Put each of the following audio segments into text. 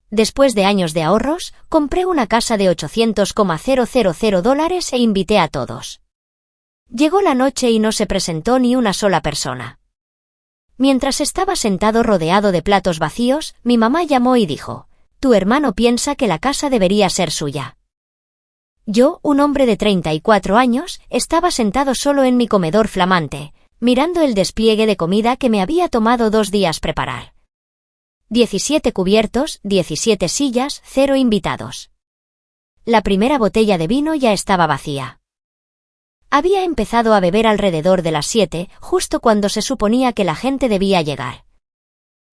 Después de años de ahorros, compré una casa de $800,000 e invité a todos. Llegó la noche y no se presentó ni una sola persona. Mientras estaba sentado rodeado de platos vacíos, mi mamá llamó y dijo: «Tu hermano piensa que la casa debería ser suya». Yo, un hombre de 34 años, estaba sentado solo en mi comedor flamante, mirando el despliegue de comida que me había tomado 2 días preparar. 17 cubiertos, 17 sillas, 0 invitados. La primera botella de vino ya estaba vacía. Había empezado a beber alrededor de las 7, justo cuando se suponía que la gente debía llegar.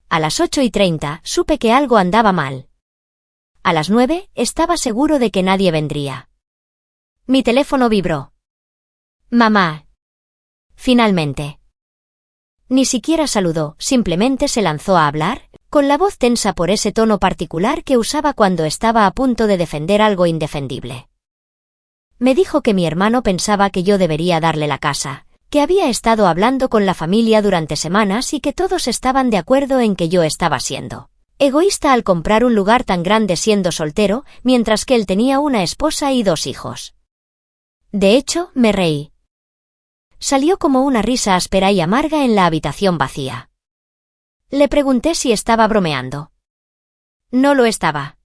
A las 8:30 supe que algo andaba mal. A las 9 estaba seguro de que nadie vendría. Mi teléfono vibró. «Mamá». Finalmente. Ni siquiera saludó, simplemente se lanzó a hablar, con la voz tensa por ese tono particular que usaba cuando estaba a punto de defender algo indefendible. Me dijo que mi hermano pensaba que yo debería darle la casa, que había estado hablando con la familia durante semanas y que todos estaban de acuerdo en que yo estaba siendo egoísta al comprar un lugar tan grande siendo soltero, mientras que él tenía una esposa y 2 hijos. De hecho, me reí. Salió como una risa áspera y amarga en la habitación vacía. Le pregunté si estaba bromeando. No lo estaba.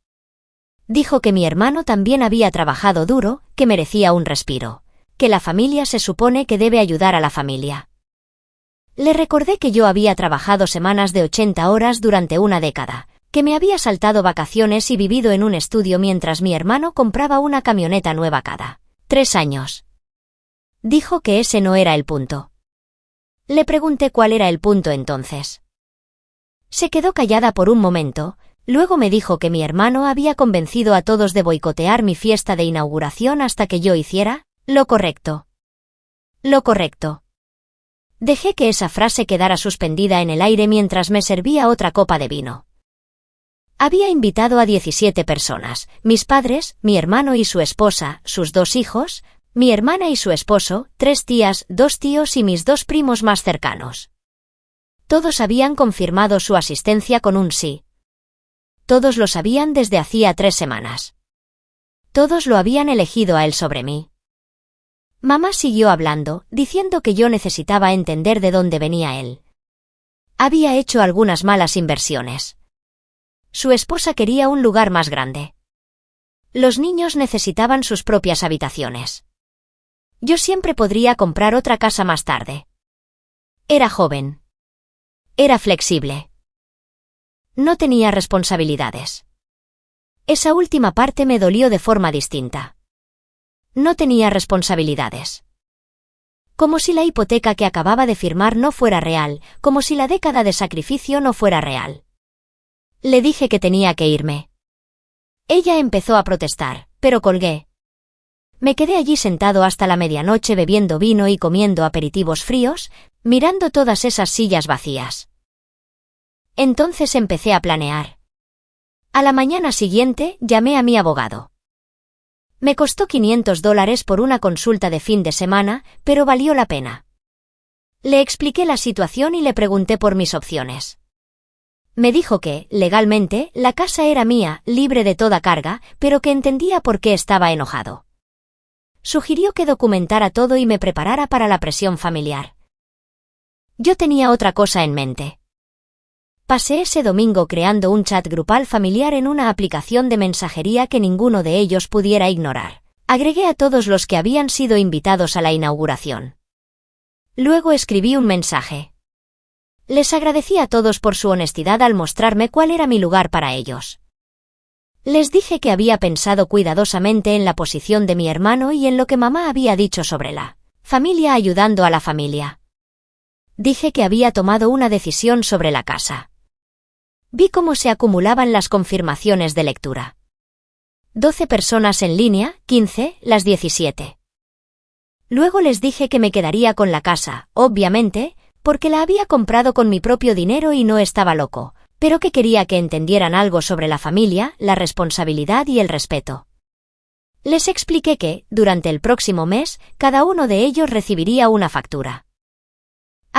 Dijo que mi hermano también había trabajado duro, que merecía un respiro, que la familia se supone que debe ayudar a la familia. Le recordé que yo había trabajado semanas de 80 horas durante una década, que me había saltado vacaciones y vivido en un estudio mientras mi hermano compraba una camioneta nueva cada 3 años. Dijo que ese no era el punto. Le pregunté cuál era el punto entonces. Se quedó callada por un momento, luego me dijo que mi hermano había convencido a todos de boicotear mi fiesta de inauguración hasta que yo hiciera lo correcto. Lo correcto. Dejé que esa frase quedara suspendida en el aire mientras me servía otra copa de vino. Había invitado a 17 personas, mis padres, mi hermano y su esposa, sus 2 hijos, mi hermana y su esposo, 3 tías, 2 tíos y mis 2 primos más cercanos. Todos habían confirmado su asistencia con un sí. Todos lo sabían desde hacía 3 semanas. Todos lo habían elegido a él sobre mí. Mamá siguió hablando, diciendo que yo necesitaba entender de dónde venía él. Había hecho algunas malas inversiones. Su esposa quería un lugar más grande. Los niños necesitaban sus propias habitaciones. Yo siempre podría comprar otra casa más tarde. Era joven. Era flexible. No tenía responsabilidades. Esa última parte me dolió de forma distinta. No tenía responsabilidades. Como si la hipoteca que acababa de firmar no fuera real, como si la década de sacrificio no fuera real. Le dije que tenía que irme. Ella empezó a protestar, pero colgué. Me quedé allí sentado hasta la medianoche bebiendo vino y comiendo aperitivos fríos, mirando todas esas sillas vacías. Entonces empecé a planear. A la mañana siguiente llamé a mi abogado. Me costó $500 por una consulta de fin de semana, pero valió la pena. Le expliqué la situación y le pregunté por mis opciones. Me dijo que, legalmente, la casa era mía, libre de toda carga, pero que entendía por qué estaba enojado. Sugirió que documentara todo y me preparara para la presión familiar. Yo tenía otra cosa en mente. Pasé ese domingo creando un chat grupal familiar en una aplicación de mensajería que ninguno de ellos pudiera ignorar. Agregué a todos los que habían sido invitados a la inauguración. Luego escribí un mensaje. Les agradecí a todos por su honestidad al mostrarme cuál era mi lugar para ellos. Les dije que había pensado cuidadosamente en la posición de mi hermano y en lo que mamá había dicho sobre la familia ayudando a la familia. Dije que había tomado una decisión sobre la casa. Vi cómo se acumulaban las confirmaciones de lectura. 12 personas en línea, 15, las 17. Luego les dije que me quedaría con la casa, obviamente, porque la había comprado con mi propio dinero y no estaba loco, pero que quería que entendieran algo sobre la familia, la responsabilidad y el respeto. Les expliqué que, durante el próximo mes, cada uno de ellos recibiría una factura.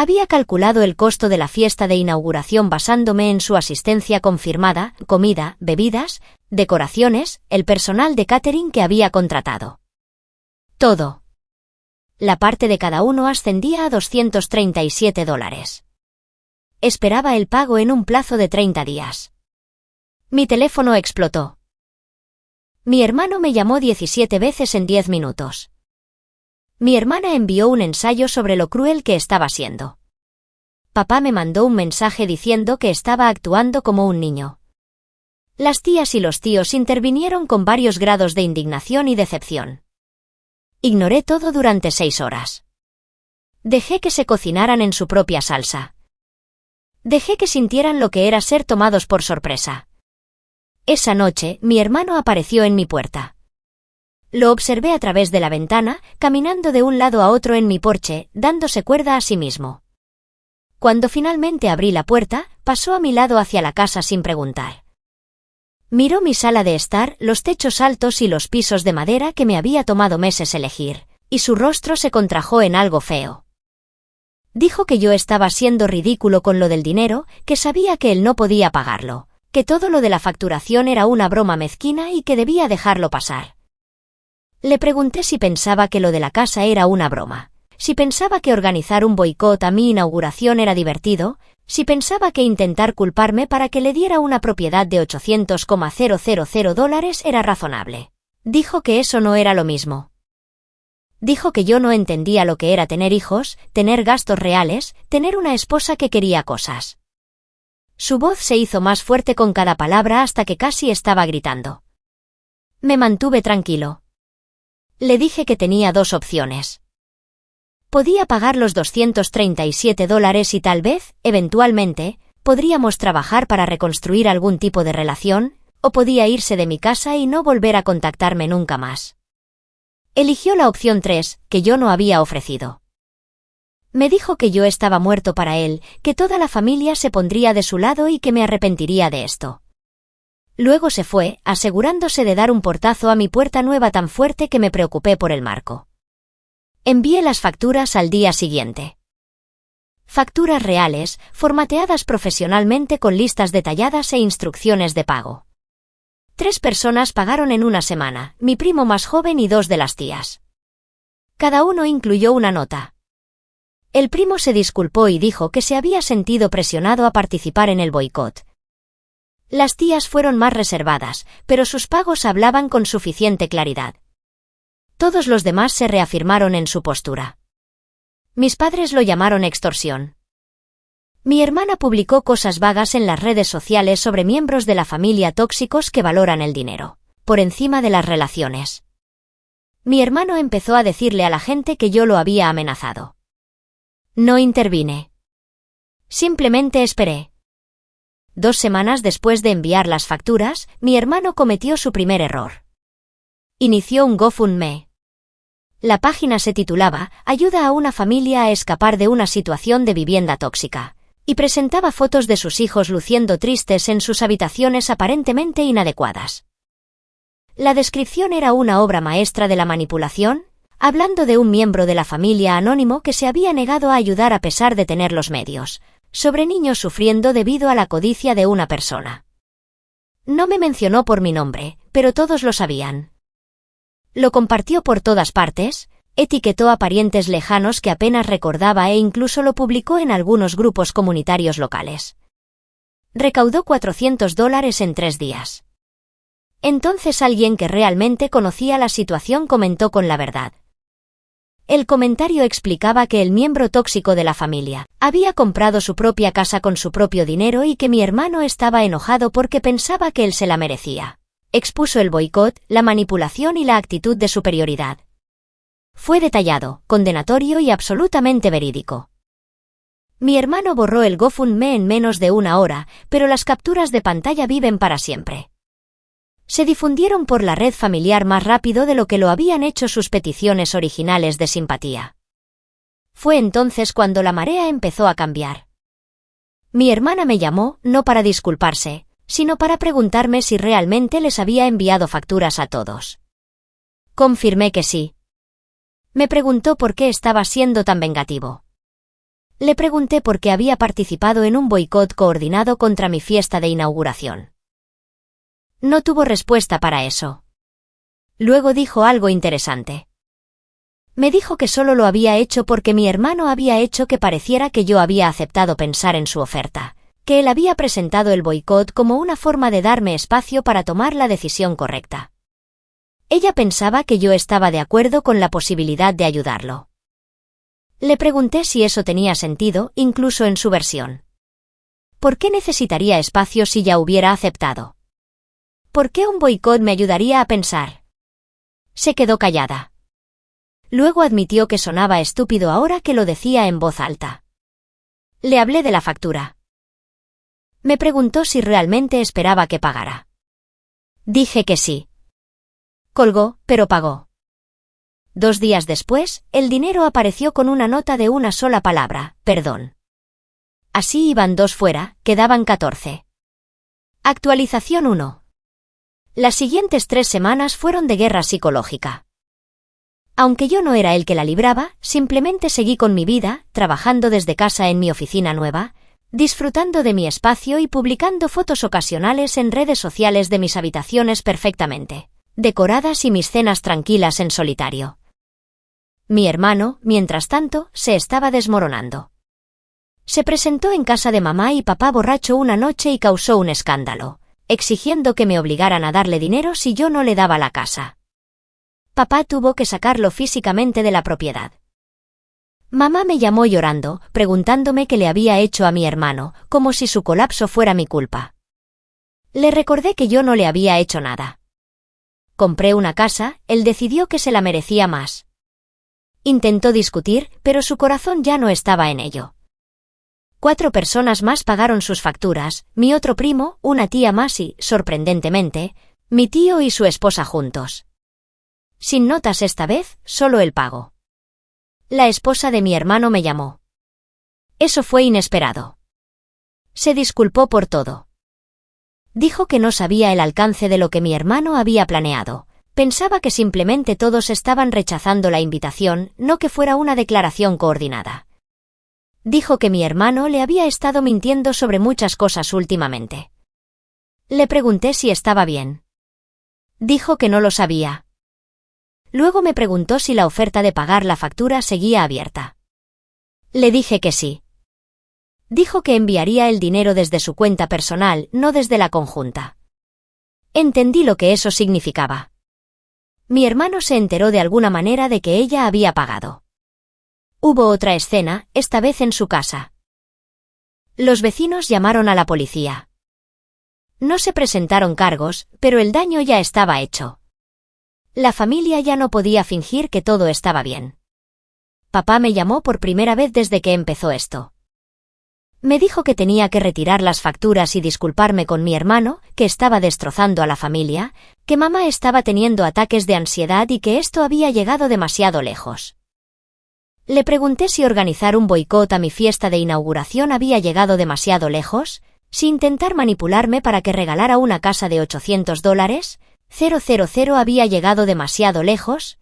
Había calculado el costo de la fiesta de inauguración basándome en su asistencia confirmada, comida, bebidas, decoraciones, el personal de catering que había contratado. Todo. La parte de cada uno ascendía a $237. Esperaba el pago en un plazo de 30 días. Mi teléfono explotó. Mi hermano me llamó 17 veces en 10 minutos. Mi hermana envió un ensayo sobre lo cruel que estaba siendo. Papá me mandó un mensaje diciendo que estaba actuando como un niño. Las tías y los tíos intervinieron con varios grados de indignación y decepción. Ignoré todo durante 6 horas. Dejé que se cocinaran en su propia salsa. Dejé que sintieran lo que era ser tomados por sorpresa. Esa noche, mi hermano apareció en mi puerta. Lo observé a través de la ventana, caminando de un lado a otro en mi porche, dándose cuerda a sí mismo. Cuando finalmente abrí la puerta, pasó a mi lado hacia la casa sin preguntar. Miró mi sala de estar, los techos altos y los pisos de madera que me había tomado meses elegir, y su rostro se contrajo en algo feo. Dijo que yo estaba siendo ridículo con lo del dinero, que sabía que él no podía pagarlo, que todo lo de la facturación era una broma mezquina y que debía dejarlo pasar. Le pregunté si pensaba que lo de la casa era una broma, si pensaba que organizar un boicot a mi inauguración era divertido, si pensaba que intentar culparme para que le diera una propiedad de $800,000 era razonable. Dijo que eso no era lo mismo. Dijo que yo no entendía lo que era tener hijos, tener gastos reales, tener una esposa que quería cosas. Su voz se hizo más fuerte con cada palabra hasta que casi estaba gritando. Me mantuve tranquilo. Le dije que tenía 2 opciones. Podía pagar los $237 y tal vez, eventualmente, podríamos trabajar para reconstruir algún tipo de relación, o podía irse de mi casa y no volver a contactarme nunca más. Eligió la opción 3, que yo no había ofrecido. Me dijo que yo estaba muerto para él, que toda la familia se pondría de su lado y que me arrepentiría de esto. Luego se fue, asegurándose de dar un portazo a mi puerta nueva tan fuerte que me preocupé por el marco. Envié las facturas al día siguiente. Facturas reales, formateadas profesionalmente con listas detalladas e instrucciones de pago. 3 personas pagaron en una semana, mi primo más joven y 2 de las tías. Cada uno incluyó una nota. El primo se disculpó y dijo que se había sentido presionado a participar en el boicot. Las tías fueron más reservadas, pero sus pagos hablaban con suficiente claridad. Todos los demás se reafirmaron en su postura. Mis padres lo llamaron extorsión. Mi hermana publicó cosas vagas en las redes sociales sobre miembros de la familia tóxicos que valoran el dinero, por encima de las relaciones. Mi hermano empezó a decirle a la gente que yo lo había amenazado. No intervine. Simplemente esperé. 2 semanas después de enviar las facturas, mi hermano cometió su primer error. Inició un GoFundMe. La página se titulaba «Ayuda a una familia a escapar de una situación de vivienda tóxica», y presentaba fotos de sus hijos luciendo tristes en sus habitaciones aparentemente inadecuadas. La descripción era una obra maestra de la manipulación, hablando de un miembro de la familia anónimo que se había negado a ayudar a pesar de tener los medios, sobre niños sufriendo debido a la codicia de una persona. No me mencionó por mi nombre, pero todos lo sabían. Lo compartió por todas partes, etiquetó a parientes lejanos que apenas recordaba e incluso lo publicó en algunos grupos comunitarios locales. Recaudó $400 en 3 días. Entonces alguien que realmente conocía la situación comentó con la verdad. El comentario explicaba que el miembro tóxico de la familia había comprado su propia casa con su propio dinero y que mi hermano estaba enojado porque pensaba que él se la merecía. Expuso el boicot, la manipulación y la actitud de superioridad. Fue detallado, condenatorio y absolutamente verídico. Mi hermano borró el GoFundMe en menos de 1 hora, pero las capturas de pantalla viven para siempre. Se difundieron por la red familiar más rápido de lo que lo habían hecho sus peticiones originales de simpatía. Fue entonces cuando la marea empezó a cambiar. Mi hermana me llamó, no para disculparse, sino para preguntarme si realmente les había enviado facturas a todos. Confirmé que sí. Me preguntó por qué estaba siendo tan vengativo. Le pregunté por qué había participado en un boicot coordinado contra mi fiesta de inauguración. No tuvo respuesta para eso. Luego dijo algo interesante. Me dijo que solo lo había hecho porque mi hermano había hecho que pareciera que yo había aceptado pensar en su oferta, que él había presentado el boicot como una forma de darme espacio para tomar la decisión correcta. Ella pensaba que yo estaba de acuerdo con la posibilidad de ayudarlo. Le pregunté si eso tenía sentido, incluso en su versión. ¿Por qué necesitaría espacio si ya hubiera aceptado? ¿Por qué un boicot me ayudaría a pensar? Se quedó callada. Luego admitió que sonaba estúpido ahora que lo decía en voz alta. Le hablé de la factura. Me preguntó si realmente esperaba que pagara. Dije que sí. Colgó, pero pagó. 2 días después, el dinero apareció con una nota de una sola palabra, perdón. Así iban 2 fuera, quedaban 14. Actualización 1. Las siguientes 3 semanas fueron de guerra psicológica. Aunque yo no era el que la libraba, simplemente seguí con mi vida, trabajando desde casa en mi oficina nueva, disfrutando de mi espacio y publicando fotos ocasionales en redes sociales de mis habitaciones perfectamente decoradas y mis cenas tranquilas en solitario. Mi hermano, mientras tanto, se estaba desmoronando. Se presentó en casa de mamá y papá borracho una noche y causó un escándalo, exigiendo que me obligaran a darle dinero si yo no le daba la casa. Papá tuvo que sacarlo físicamente de la propiedad. Mamá me llamó llorando, preguntándome qué le había hecho a mi hermano, como si su colapso fuera mi culpa. Le recordé que yo no le había hecho nada. Compré una casa, él decidió que se la merecía más. Intentó discutir, pero su corazón ya no estaba en ello. 4 personas más pagaron sus facturas, mi otro primo, una tía más y, sorprendentemente, mi tío y su esposa juntos. Sin notas esta vez, solo el pago. La esposa de mi hermano me llamó. Eso fue inesperado. Se disculpó por todo. Dijo que no sabía el alcance de lo que mi hermano había planeado. Pensaba que simplemente todos estaban rechazando la invitación, no que fuera una declaración coordinada. Dijo que mi hermano le había estado mintiendo sobre muchas cosas últimamente. Le pregunté si estaba bien. Dijo que no lo sabía. Luego me preguntó si la oferta de pagar la factura seguía abierta. Le dije que sí. Dijo que enviaría el dinero desde su cuenta personal, no desde la conjunta. Entendí lo que eso significaba. Mi hermano se enteró de alguna manera de que ella había pagado. Hubo otra escena, esta vez en su casa. Los vecinos llamaron a la policía. No se presentaron cargos, pero el daño ya estaba hecho. La familia ya no podía fingir que todo estaba bien. Papá me llamó por primera vez desde que empezó esto. Me dijo que tenía que retirar las facturas y disculparme con mi hermano, que estaba destrozando a la familia, que mamá estaba teniendo ataques de ansiedad y que esto había llegado demasiado lejos. Le pregunté si organizar un boicot a mi fiesta de inauguración había llegado demasiado lejos, si intentar manipularme para que regalara una casa de $800, 000 había llegado demasiado lejos,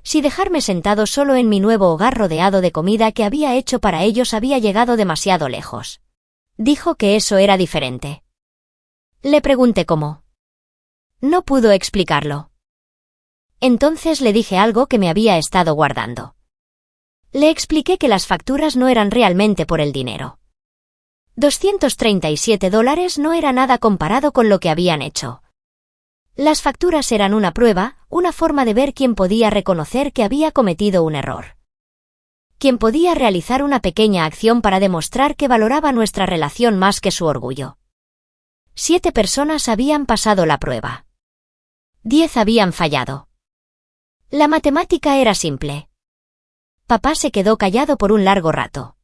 si dejarme sentado solo en mi nuevo hogar rodeado de comida que había hecho para ellos había llegado demasiado lejos. Dijo que eso era diferente. Le pregunté cómo. No pudo explicarlo. Entonces le dije algo que me había estado guardando. Le expliqué que las facturas no eran realmente por el dinero. $237 no era nada comparado con lo que habían hecho. Las facturas eran una prueba, una forma de ver quién podía reconocer que había cometido un error. Quién podía realizar una pequeña acción para demostrar que valoraba nuestra relación más que su orgullo. 7 personas habían pasado la prueba. 10 habían fallado. La matemática era simple. Papá se quedó callado por un largo rato.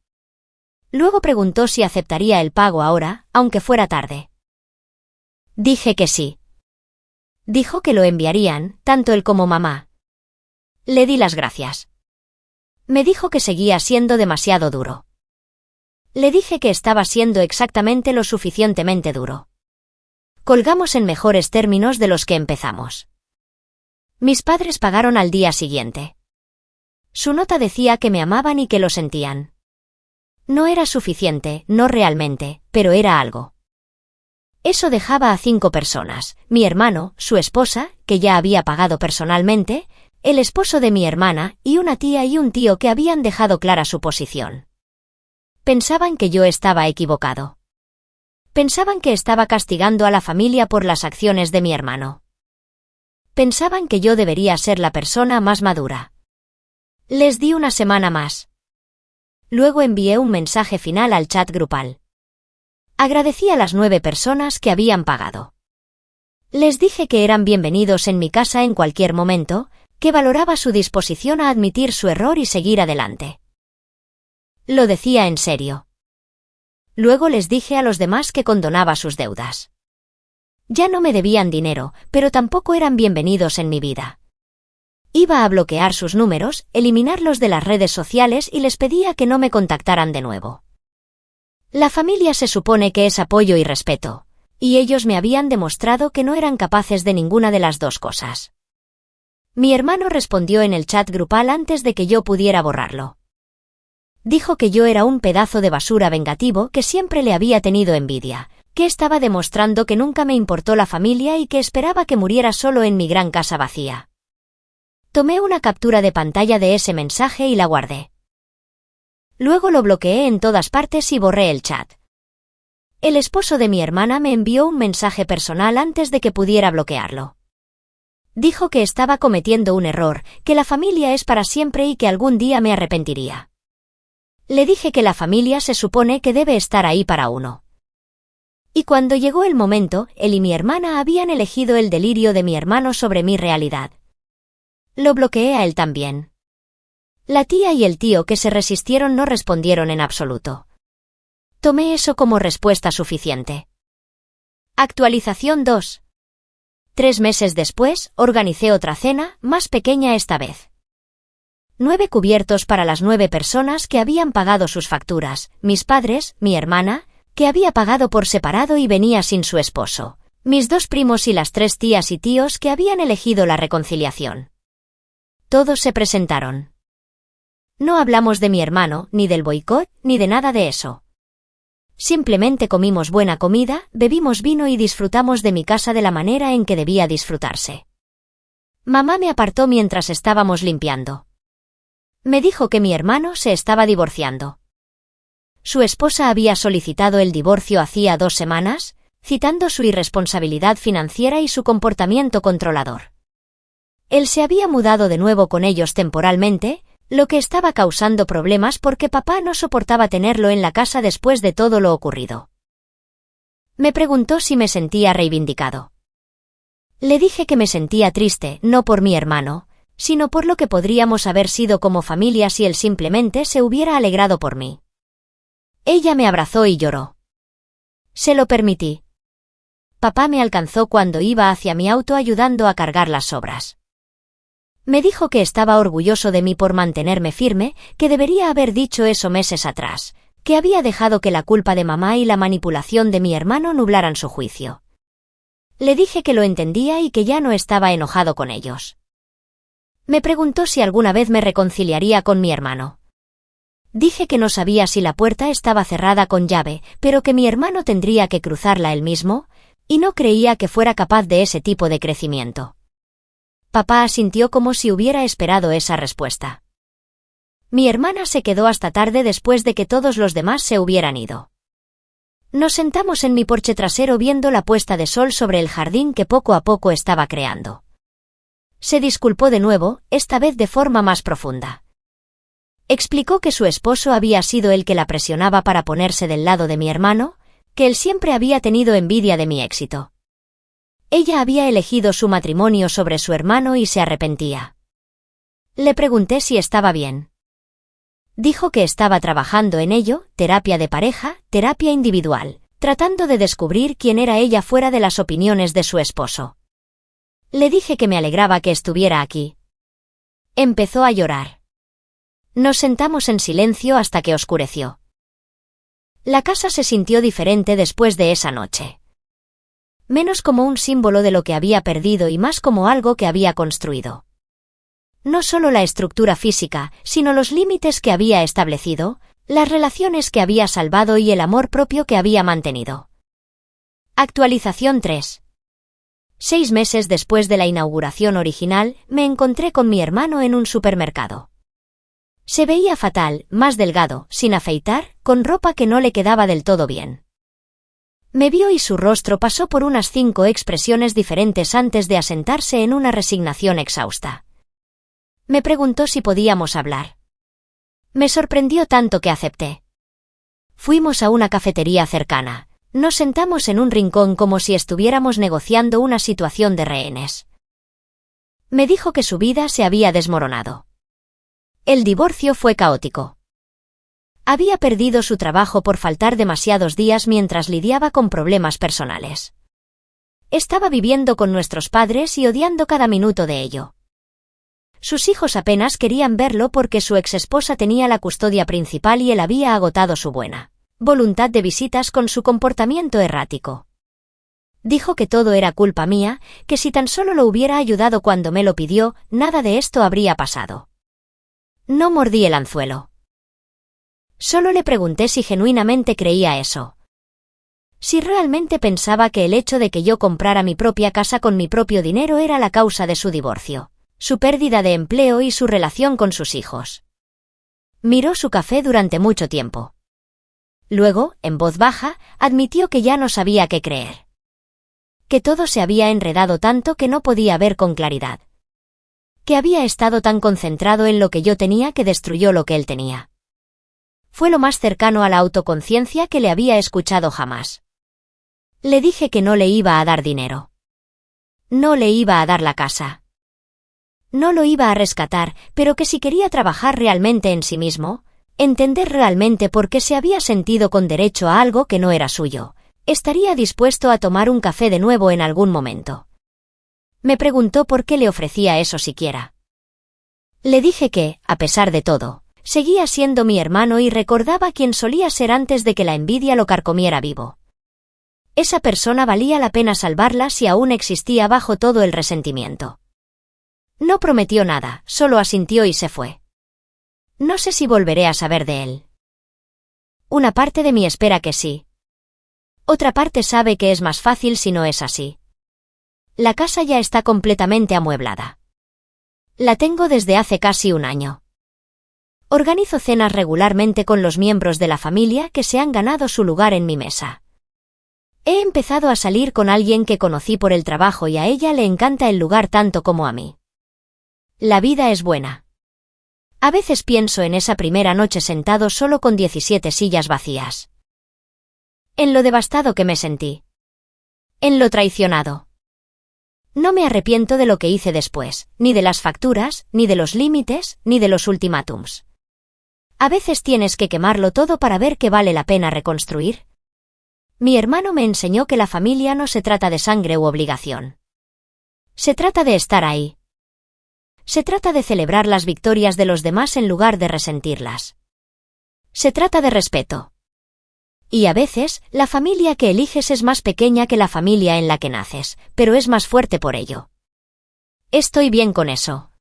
Luego preguntó si aceptaría el pago ahora, aunque fuera tarde. Dije que sí. Dijo que lo enviarían, tanto él como mamá. Le di las gracias. Me dijo que seguía siendo demasiado duro. Le dije que estaba siendo exactamente lo suficientemente duro. Colgamos en mejores términos de los que empezamos. Mis padres pagaron al día siguiente. Su nota decía que me amaban y que lo sentían. No era suficiente, no realmente, pero era algo. Eso dejaba a 5 personas: mi hermano, su esposa, que ya había pagado personalmente, el esposo de mi hermana, y una tía y un tío que habían dejado clara su posición. Pensaban que yo estaba equivocado. Pensaban que estaba castigando a la familia por las acciones de mi hermano. Pensaban que yo debería ser la persona más madura. Les di una semana más. Luego envié un mensaje final al chat grupal. Agradecí a las 9 personas que habían pagado. Les dije que eran bienvenidos en mi casa en cualquier momento, que valoraba su disposición a admitir su error y seguir adelante. Lo decía en serio. Luego les dije a los demás que condonaba sus deudas. Ya no me debían dinero, pero tampoco eran bienvenidos en mi vida. Iba a bloquear sus números, eliminarlos de las redes sociales y les pedía que no me contactaran de nuevo. La familia se supone que es apoyo y respeto, y ellos me habían demostrado que no eran capaces de ninguna de las dos cosas. Mi hermano respondió en el chat grupal antes de que yo pudiera borrarlo. Dijo que yo era un pedazo de basura vengativo que siempre le había tenido envidia, que estaba demostrando que nunca me importó la familia y que esperaba que muriera solo en mi gran casa vacía. Tomé una captura de pantalla de ese mensaje y la guardé. Luego lo bloqueé en todas partes y borré el chat. El esposo de mi hermana me envió un mensaje personal antes de que pudiera bloquearlo. Dijo que estaba cometiendo un error, que la familia es para siempre y que algún día me arrepentiría. Le dije que la familia se supone que debe estar ahí para uno. Y cuando llegó el momento, él y mi hermana habían elegido el delirio de mi hermano sobre mi realidad. Lo bloqueé a él también. La tía y el tío que se resistieron no respondieron en absoluto. Tomé eso como respuesta suficiente. Actualización 2. 3 meses después, organicé otra cena, más pequeña esta vez. 9 cubiertos para las 9 personas que habían pagado sus facturas: mis padres, mi hermana, que había pagado por separado y venía sin su esposo, mis 2 primos y las 3 tías y tíos que habían elegido la reconciliación. Todos se presentaron. No hablamos de mi hermano, ni del boicot, ni de nada de eso. Simplemente comimos buena comida, bebimos vino y disfrutamos de mi casa de la manera en que debía disfrutarse. Mamá me apartó mientras estábamos limpiando. Me dijo que mi hermano se estaba divorciando. Su esposa había solicitado el divorcio hacía 2 semanas, citando su irresponsabilidad financiera y su comportamiento controlador. Él se había mudado de nuevo con ellos temporalmente, lo que estaba causando problemas porque papá no soportaba tenerlo en la casa después de todo lo ocurrido. Me preguntó si me sentía reivindicado. Le dije que me sentía triste, no por mi hermano, sino por lo que podríamos haber sido como familia si él simplemente se hubiera alegrado por mí. Ella me abrazó y lloró. Se lo permití. Papá me alcanzó cuando iba hacia mi auto ayudando a cargar las sobras. Me dijo que estaba orgulloso de mí por mantenerme firme, que debería haber dicho eso meses atrás, que había dejado que la culpa de mamá y la manipulación de mi hermano nublaran su juicio. Le dije que lo entendía y que ya no estaba enojado con ellos. Me preguntó si alguna vez me reconciliaría con mi hermano. Dije que no sabía si la puerta estaba cerrada con llave, pero que mi hermano tendría que cruzarla él mismo, y no creía que fuera capaz de ese tipo de crecimiento. Papá asintió como si hubiera esperado esa respuesta. Mi hermana se quedó hasta tarde después de que todos los demás se hubieran ido. Nos sentamos en mi porche trasero viendo la puesta de sol sobre el jardín que poco a poco estaba creando. Se disculpó de nuevo, esta vez de forma más profunda. Explicó que su esposo había sido el que la presionaba para ponerse del lado de mi hermano, que él siempre había tenido envidia de mi éxito. Ella había elegido su matrimonio sobre su hermano y se arrepentía. Le pregunté si estaba bien. Dijo que estaba trabajando en ello, terapia de pareja, terapia individual, tratando de descubrir quién era ella fuera de las opiniones de su esposo. Le dije que me alegraba que estuviera aquí. Empezó a llorar. Nos sentamos en silencio hasta que oscureció. La casa se sintió diferente después de esa noche. Menos como un símbolo de lo que había perdido y más como algo que había construido. No solo la estructura física, sino los límites que había establecido, Las relaciones que había salvado y el amor propio que había mantenido. Actualización 3. 6 meses después de la inauguración original, me encontré con mi hermano en un supermercado. Se veía fatal, más delgado, sin afeitar, con ropa que no le quedaba del todo bien. Me vio y su rostro pasó por unas 5 expresiones diferentes antes de asentarse en una resignación exhausta. Me preguntó si podíamos hablar. Me sorprendió tanto que acepté. Fuimos a una cafetería cercana. Nos sentamos en un rincón como si estuviéramos negociando una situación de rehenes. Me dijo que su vida se había desmoronado. El divorcio fue caótico. Había perdido su trabajo por faltar demasiados días mientras lidiaba con problemas personales. Estaba viviendo con nuestros padres y odiando cada minuto de ello. Sus hijos apenas querían verlo porque su exesposa tenía la custodia principal y él había agotado su buena voluntad de visitas con su comportamiento errático. Dijo que todo era culpa mía, que si tan solo lo hubiera ayudado cuando me lo pidió, nada de esto habría pasado. No mordí el anzuelo. Solo le pregunté si genuinamente creía eso. Si realmente pensaba que el hecho de que yo comprara mi propia casa con mi propio dinero era la causa de su divorcio, su pérdida de empleo y su relación con sus hijos. Miró su café durante mucho tiempo. Luego, en voz baja, admitió que ya no sabía qué creer. Que todo se había enredado tanto que no podía ver con claridad. Que había estado tan concentrado en lo que yo tenía que destruyó lo que él tenía. Fue lo más cercano a la autoconciencia que le había escuchado jamás. Le dije que no le iba a dar dinero. No le iba a dar la casa. No lo iba a rescatar, pero que si quería trabajar realmente en sí mismo, entender realmente por qué se había sentido con derecho a algo que no era suyo, estaría dispuesto a tomar un café de nuevo en algún momento. Me preguntó por qué le ofrecía eso siquiera. Le dije que, a pesar de todo, seguía siendo mi hermano y recordaba quién solía ser antes de que la envidia lo carcomiera vivo. Esa persona valía la pena salvarla si aún existía bajo todo el resentimiento. No prometió nada, solo asintió y se fue. No sé si volveré a saber de él. Una parte de mí espera que sí. Otra parte sabe que es más fácil si no es así. La casa ya está completamente amueblada. La tengo desde hace casi un año. Organizo cenas regularmente con los miembros de la familia que se han ganado su lugar en mi mesa. He empezado a salir con alguien que conocí por el trabajo y a ella le encanta el lugar tanto como a mí. La vida es buena. A veces pienso en esa primera noche sentado solo con 17 sillas vacías. En lo devastado que me sentí. En lo traicionado. No me arrepiento de lo que hice después, ni de las facturas, ni de los límites, ni de los ultimátums. A veces tienes que quemarlo todo para ver que vale la pena reconstruir. Mi hermano me enseñó que la familia no se trata de sangre u obligación. Se trata de estar ahí. Se trata de celebrar las victorias de los demás en lugar de resentirlas. Se trata de respeto. Y a veces, la familia que eliges es más pequeña que la familia en la que naces, pero es más fuerte por ello. Estoy bien con eso.